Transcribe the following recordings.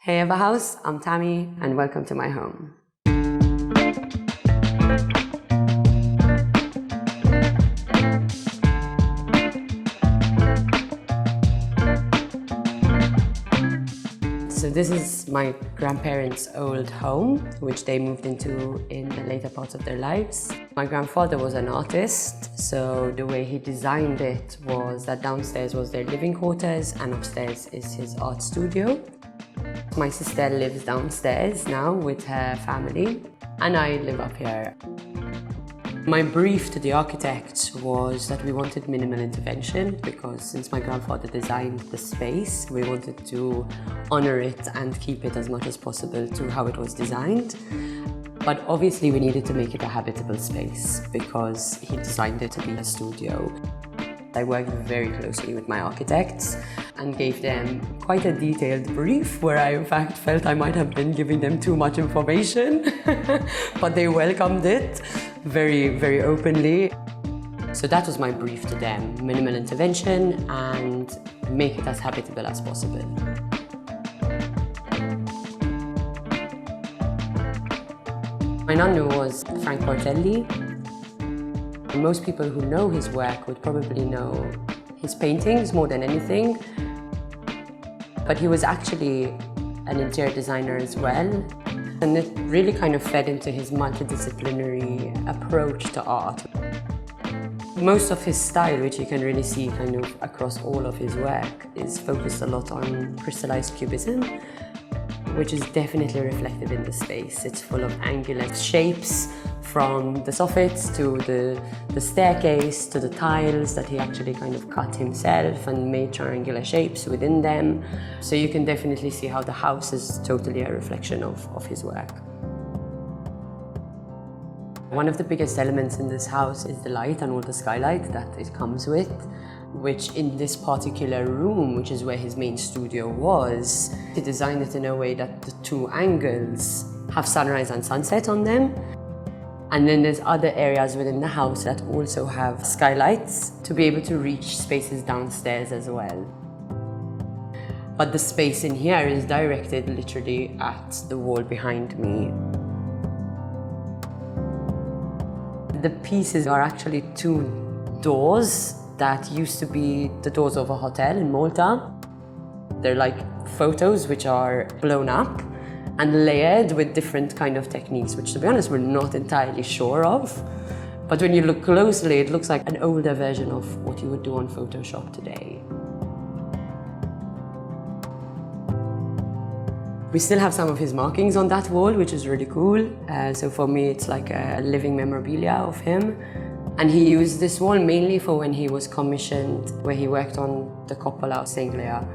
Hey Everhouse, I'm Tammy and welcome to my home. So this is my grandparents' old home, which they moved into in the later parts of their lives. My grandfather was an artist, so the way he designed it was that downstairs was their living quarters and upstairs is his art studio. My sister lives downstairs now with her family, and I live up here. My brief to the architect was that we wanted minimal intervention because since my grandfather designed the space, we wanted to honor it and keep it as much as possible to how it was designed. But obviously we needed to make it a habitable space because he designed it to be a studio. I worked very closely with my architects and gave them quite a detailed brief where I in fact felt I might have been giving them too much information, but they welcomed it very, very openly. So that was my brief to them, minimal intervention and make it as habitable as possible. My nonno was Frank Portelli. Most people who know his work would probably know his paintings more than anything. But he was actually an interior designer as well. And it really kind of fed into his multidisciplinary approach to art. Most of his style, which you can really see kind of across all of his work, is focused a lot on crystallized cubism, which is definitely reflected in the space. It's full of angular shapes, from the soffits to the staircase to the tiles that he actually kind of cut himself and made triangular shapes within them. So you can definitely see how the house is totally a reflection of his work. One of the biggest elements in this house is the light and all the skylight that it comes with, which in this particular room, which is where his main studio was, he designed it in a way that the two angles have sunrise and sunset on them. And then there's other areas within the house that also have skylights to be able to reach spaces downstairs as well. But the space in here is directed literally at the wall behind me. The pieces are actually two doors that used to be the doors of a hotel in Malta. They're like photos which are blown up and layered with different kind of techniques, which to be honest, we're not entirely sure of. But when you look closely, it looks like an older version of what you would do on Photoshop today. We still have some of his markings on that wall, which is really cool. So for me, it's like a living memorabilia of him. And he used this wall mainly for when he was commissioned, where he worked on the cupola of St. Leah.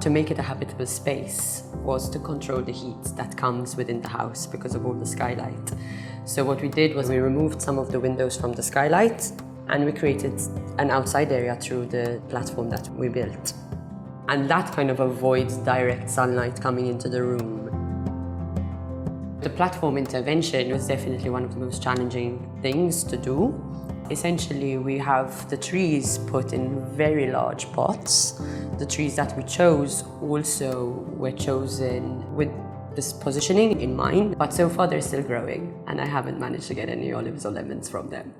To make it a habitable space was to control the heat that comes within the house because of all the skylight. So what we did was we removed some of the windows from the skylight and we created an outside area through the platform that we built. And that kind of avoids direct sunlight coming into the room. The platform intervention was definitely one of the most challenging things to do. Essentially, we have the trees put in very large pots. The trees that we chose also were chosen with this positioning in mind, but so far they're still growing and I haven't managed to get any olives or lemons from them.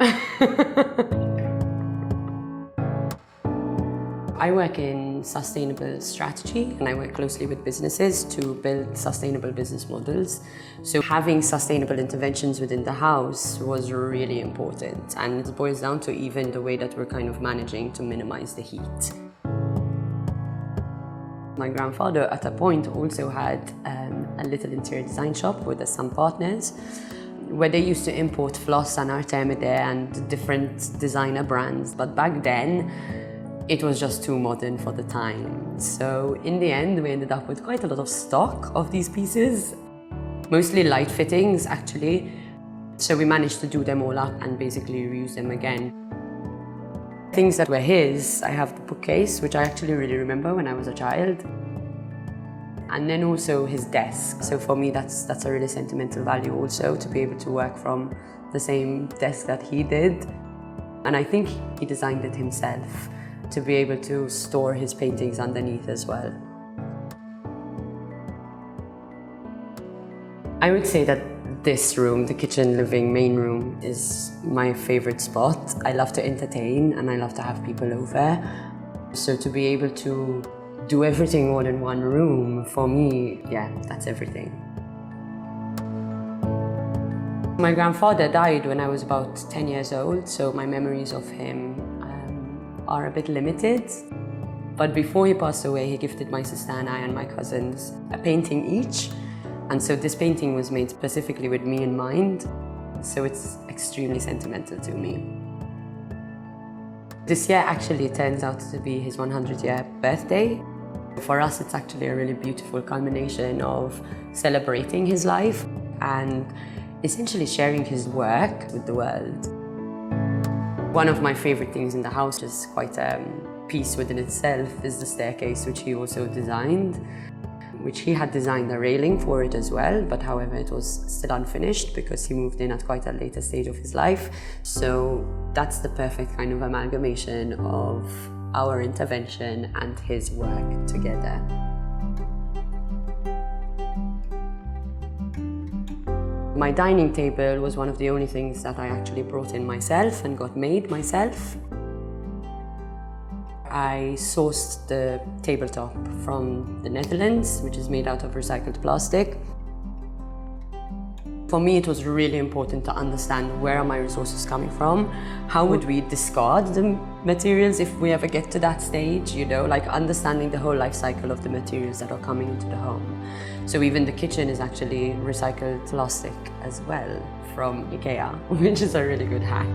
I work in sustainable strategy and I work closely with businesses to build sustainable business models. So having sustainable interventions within the house was really important, and it boils down to even the way that we're kind of managing to minimize the heat. My grandfather at a point also had a little interior design shop with some partners where they used to import floss and Artemide and different designer brands, but back then it was just too modern for the time. So in the end, we ended up with quite a lot of stock of these pieces, mostly light fittings actually. So we managed to do them all up and basically reuse them again. Things that were his, I have the bookcase, which I actually really remember when I was a child. And then also his desk. So for me, that's a really sentimental value also, to be able to work from the same desk that he did. And I think he designed it himself. to be able to store his paintings underneath as well. I would say that this room, the kitchen, living, main room, is my favorite spot. I love to entertain and I love to have people over. So to be able to do everything all in one room, for me, yeah, that's everything. My grandfather died when I was about 10 years old, so my memories of him are a bit limited. But before he passed away, he gifted my sister and I and my cousins a painting each. And so this painting was made specifically with me in mind, so it's extremely sentimental to me. This year actually turns out to be his 100-year birthday. For us, it's actually a really beautiful culmination of celebrating his life and essentially sharing his work with the world. One of my favorite things in the house, is quite a piece within itself, is the staircase, which he also designed, which he had designed a railing for it as well, but however it was still unfinished because he moved in at quite a later stage of his life. So that's the perfect kind of amalgamation of our intervention and his work together. My dining table was one of the only things that I actually brought in myself and got made myself. I sourced the tabletop from the Netherlands, which is made out of recycled plastic. For me, it was really important to understand where are my resources coming from, how would we discard the materials if we ever get to that stage, you know, like understanding the whole life cycle of the materials that are coming into the home. So even the kitchen is actually recycled plastic as well from IKEA, which is a really good hack.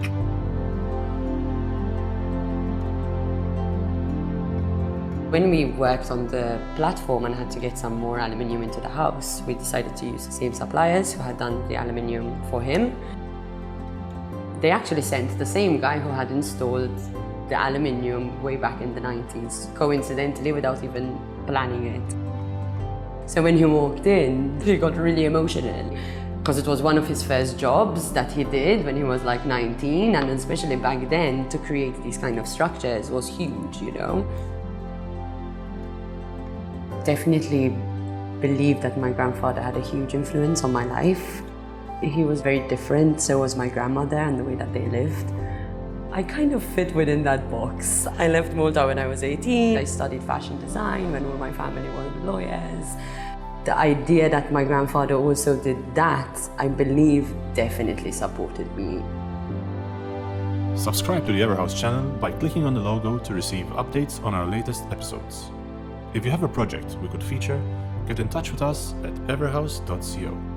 When we worked on the platform and had to get some more aluminium into the house, we decided to use the same suppliers who had done the aluminium for him. They actually sent the same guy who had installed the aluminium way back in the 90s, coincidentally, without even planning it. So when he walked in, he got really emotional because it was one of his first jobs that he did when he was like 19, and especially back then, to create these kind of structures was huge, you know. Definitely believe that my grandfather had a huge influence on my life. He was very different, so was my grandmother and the way that they lived. I kind of fit within that box. I left Malta when I was 18. I studied fashion design when all my family were lawyers. The idea that my grandfather also did that, I believe, definitely supported me. Subscribe to the Everhouse channel by clicking on the logo to receive updates on our latest episodes. If you have a project we could feature, get in touch with us at everhouse.co.